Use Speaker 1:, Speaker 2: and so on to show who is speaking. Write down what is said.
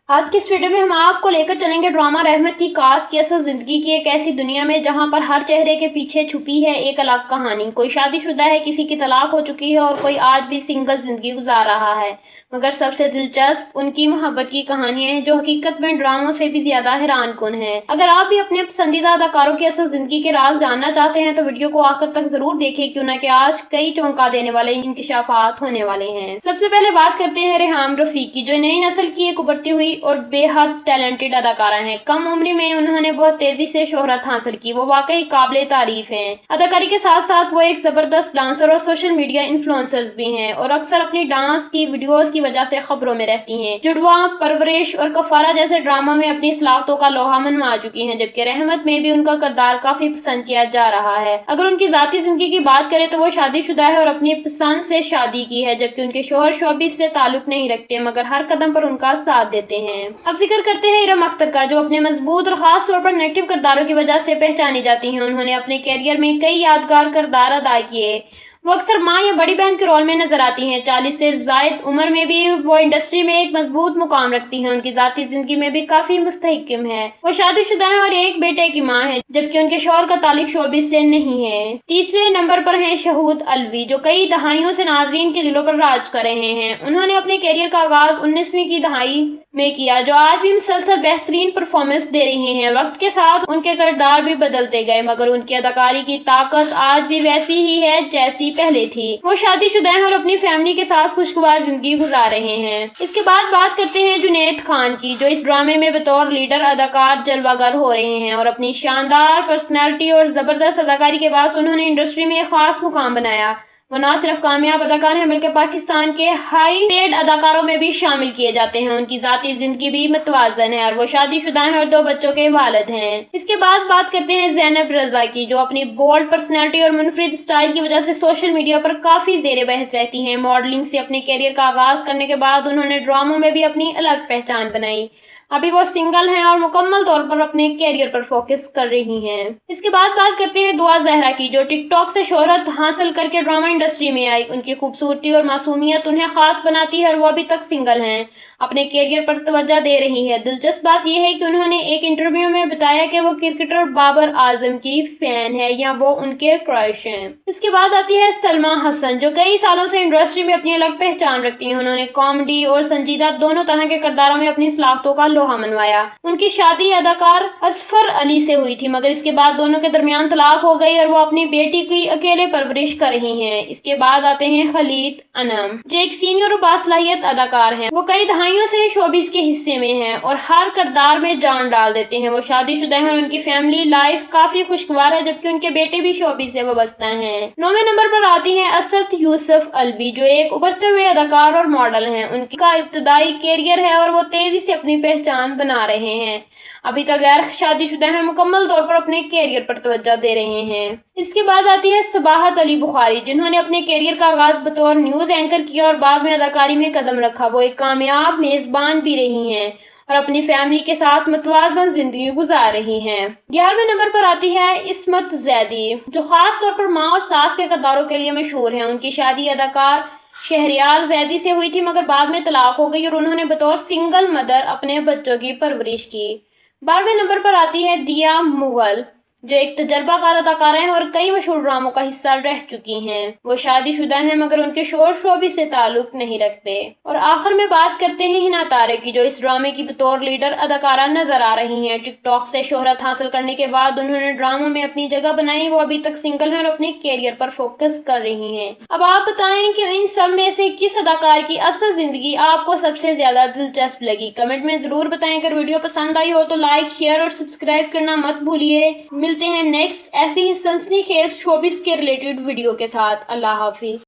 Speaker 1: आज की इस वीडियो में हम आपको लेकर चलेंगे ड्रामा रहमत की कास्ट की असल जिंदगी की एक ऐसी दुनिया में जहां पर हर चेहरे के पीछे छुपी है एक अलग कहानी। कोई शादीशुदा है, किसी की तलाक हो चुकी है और कोई आज भी सिंगल जिंदगी गुजार रहा है। मगर सबसे दिलचस्प उनकी मोहब्बत की कहानियां हैं जो हकीकत में ड्रामों से भी ज्यादा हैरान कुन है। अगर आप भी अपने पसंदीदा अदाकारों की असल जिंदगी के राज जानना चाहते हैं तो वीडियो को आखिर तक जरूर देखें, क्यों ना कि आज कई चौंका देने वाले इंकिशाफात होने वाले हैं। सबसे पहले बात करते हैं रेहान रफीक की, जो नई नस्ल की एक उभरती हुई और बेहद टैलेंटेड अदाकारा हैं। कम उम्र में उन्होंने बहुत तेजी से शोहरत हासिल की। वो वाकई काबिले तारीफ हैं। अदाकारी के साथ साथ वो एक जबरदस्त डांसर और सोशल मीडिया इन्फ्लुएंसर्स भी हैं और अक्सर अपनी डांस की वीडियोस की वजह से खबरों में रहती हैं। जुड़वा, परवरिश और कफारा जैसे ड्रामा में अपनी सलाखतों का लोहा मनवा चुकी हैं, जबकि रहमत में भी उनका किरदार काफी पसंद किया जा रहा है। अगर उनकी जाती जिंदगी की बात करें तो वो शादीशुदा है और अपनी पसंद से शादी की है, जबकि उनके शोहर शोबिस से ताल्लुक नहीं रखते मगर हर कदम पर उनका साथ देते हैं। अब जिक्र करते हैं इरम अख्तर का, जो अपने मजबूत और खास तौर पर नेगेटिव किरदारों की वजह से पहचानी जाती हैं। उन्होंने अपने कैरियर में कई यादगार किरदार अदा किए। वो अक्सर माँ या बड़ी बहन के रोल में नजर आती हैं। 40 से जायद उम्र में भी वो इंडस्ट्री में एक मजबूत मुकाम रखती हैं। उनकी जाती जिंदगी में भी काफी मुस्तहकम है। वो शादीशुदा है और एक बेटे की माँ है, जबकि उनके शौहर का ताल्लुक शोबिस से नहीं है। तीसरे नंबर पर हैं शहूद अलवी, जो कई दहाइयों से नाजरीन के दिलों पर राज कर रहे हैं। उन्होंने अपने कैरियर का आगाज 19वीं की दहाई में किया, जो आज भी मुसलसल बेहतरीन परफॉर्मेंस दे रहे हैं। वक्त के साथ उनके किरदार भी बदलते गए मगर उनकी अदाकारी की ताकत आज भी वैसी ही है जैसी पहले थी। वो शादीशुदा हैं और अपनी फैमिली के साथ खुशगवार जिंदगी गुजार रहे हैं। इसके बाद बात करते हैं जुनैद खान की, जो इस ड्रामे में बतौर लीडर अदाकार जलवागर हो रहे हैं और अपनी शानदार पर्सनैलिटी और जबरदस्त अदाकारी के बाद उन्होंने इंडस्ट्री में एक खास मुकाम बनाया। वो न सिर्फ कामयाब अदाकार हैं बल्कि पाकिस्तान के हाई पेड अदाकारों में भी शामिल किए जाते हैं। उनकी जाती जिंदगी भी मतवाजन है और वो शादीशुदा हैं और 2 बच्चों के वालिद हैं। इसके बाद बात करते हैं ज़ैनब रजा की, जो अपनी बोल्ड पर्सनैलिटी और मुनफरिद स्टाइल की वजह से सोशल मीडिया पर काफी जेर बहस रहती हैं। मॉडलिंग से अपने कैरियर का आगाज करने के बाद उन्होंने ड्रामों में भी अपनी अलग पहचान बनाई। अभी वो सिंगल हैं और मुकम्मल तौर पर अपने कैरियर पर फोकस कर रही हैं। इसके बाद बात करते हैं दुआ जहरा की, जो टिकटॉक से शोहरत हासिल करके ड्रामा इंडस्ट्री में आई। उनकी खूबसूरती और मासूमियत उन्हें खास बनाती है और वो अभी तक सिंगल हैं, अपने कैरियर पर तवज्जो दे रही है। दिलचस्प बात यह है कि उन्होंने एक इंटरव्यू में बताया कि वो क्रिकेटर बाबर आजम की फैन है या वो उनके क्रश हैं। इसके बाद आती है सलमा हसन, जो कई सालों से इंडस्ट्री में अपनी अलग पहचान रखती हैं। उन्होंने कॉमेडी और संजीदा दोनों तरह के किरदारों में अपनी सलाखतों का लोहा मनवाया। उनकी शादी अदाकार असफर अली से हुई थी मगर इसके बाद दोनों के दरमियान तलाक हो गई और वो अपनी बेटी की अकेले परवरिश कर रही हैं। इसके बाद आते हैं खलीद अनम, जो एक सीनियर और बासलाहियत अदाकार हैं। वो कई दहाइयों से शोबिस के हिस्से में हैं और हर किरदार में जान डाल देते हैं। वो शादीशुदा हैं और उनकी फैमिली लाइफ काफी खुशगवार है, जबकि उनके बेटे भी शोबिस से वाबस्ता हैं। 9वें नंबर पर आती हैं असद यूसुफ अलवी, जो एक उभरते हुए अदाकार और मॉडल हैं। उनका इब्तदाई कैरियर है और वो तेजी से अपनी पहचान बना रहे हैं। अभी तक गैर शादीशुदा हैं, मुकम्मल तौर पर अपने कैरियर पर तवज्जो दे रहे हैं। इसके बाद आती है सबाहत अली बुखारी, जिन्होंने अपने कैरियर का आगाज बतौर न्यूज एंकर किया और बाद में अदाकारी में कदम रखा। वो एक कामयाब मेजबान भी रही हैं और अपनी फैमिली के साथ मतवाजन जिंदगी गुजार रही हैं। 11वें नंबर पर आती है इस्मत जैदी, जो खास तौर पर माँ और सास के किरदारों के लिए मशहूर हैं। उनकी शादी अदाकार शहरियार जैदी से हुई थी मगर बाद में तलाक हो गई और उन्होंने बतौर सिंगल मदर अपने बच्चों की परवरिश की। 12वें नंबर पर आती है दिया मुगल, जो एक तजर्बाकार अदाकारा हैं और कई मशहूर ड्रामों का हिस्सा रह चुकी हैं। वो शादीशुदा हैं मगर उनके शोहर शोबिस से ताल्लुक नहीं रखते। और आखिर में बात करते हैं हिना तारिक की, जो इस ड्रामे की बतौर लीडर अदाकारा नजर आ रही हैं। टिकटॉक से शोहरत हासिल करने के बाद उन्होंने ड्रामों में अपनी जगह बनाई। वो अभी तक सिंगल हैं और अपने कैरियर पर फोकस कर रही हैं। अब आप बताएं कि इन सब में से किस अदाकार की असल जिंदगी आपको सबसे ज्यादा दिलचस्प लगी। कमेंट में जरूर बताएं। अगर वीडियो पसंद आई हो तो लाइक, शेयर और सब्सक्राइब करना मत भूलिए। मिलते हैं नेक्स्ट ऐसी ही सनसनीखेज शोबिस के रिलेटेड वीडियो के साथ। अल्लाह हाफिज।